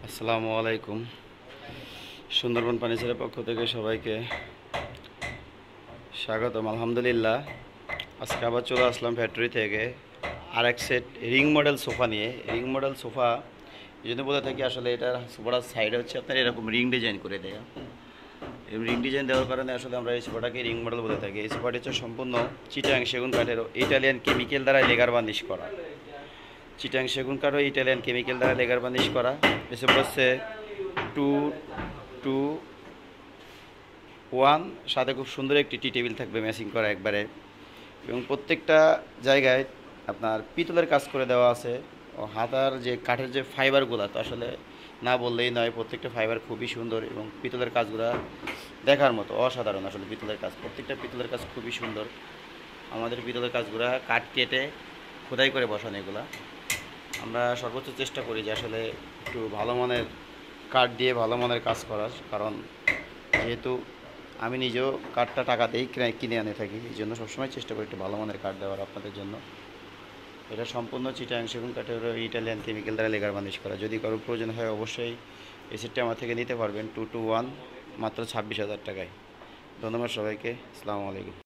আসসালামু আলাইকুম। সুন্দরবন ফার্নিচারের পক্ষ থেকে সবাইকে স্বাগতম। আলহামদুলিল্লাহ, আজকে আবার চলে আসলাম ফ্যাক্টরি থেকে আরেক সেট রিং মডেল সোফা নিয়ে। রিং মডেল সোফা এই জন্য বলে থাকি, আসলে এটার সোফাটার সাইডে হচ্ছে আপনার এরকম রিং ডিজাইন করে দেয়া। এই রিং ডিজাইন দেওয়ার কারণে আসলে আমরা এই সোফাটাকে রিং মডেল বলে থাকি। এই সোফাটি হচ্ছে সম্পূর্ণ চিটাং সেগুন কাঠের ইটালিয়ান কেমিক্যাল দ্বারা লেগার বার্নিশ করা। চিটাং সেগুন কাঠ ও ইটালিয়ান কেমিক্যাল দ্বারা লেগার বার্নিশ করা। এসব হচ্ছে 2-2-1, সাথে খুব সুন্দর একটি টি টেবিল থাকবে ম্যাচিং করা একবারে, এবং প্রত্যেকটা জায়গায় আপনার পিতলের কাজ করে দেওয়া আছে। ও হাতার যে কাঠের যে ফাইবারগুলো, তো আসলে না বললেই নয়, প্রত্যেকটা ফাইবার খুবই সুন্দর এবং পিতলের কাজগুলো দেখার মতো অসাধারণ। আসলে পিতলের কাজ, প্রত্যেকটা পিতলের কাজ খুবই সুন্দর। আমাদের পিতলের কাজগুলো কাঠ কেটে খোদাই করে বসানো এগুলা। আমরা সর্বোচ্চ চেষ্টা করি যে আসলে একটু ভালো মানের কাঠ দিয়ে ভালো মানের কাজ করার, কারণ যেহেতু আমি নিজেও কাঠটা টাকা দিয়েই কিনে আনে থাকি, এই জন্য সবসময় চেষ্টা করি একটু ভালো মানের কাঠ দেওয়ার আপনাদের জন্য। এটা সম্পূর্ণ চিটাং সেগুন কাঠের ইটালিয়ান কেমিক্যাল দ্বারা লেগার বার্নিশ করা। যদি কারো প্রয়োজন হয় অবশ্যই এই সেটটা আমার থেকে নিতে পারবেন 2-2-1, মাত্র 26,000 টাকায়। ধন্যবাদ সবাইকে। আসসালামু আলাইকুম।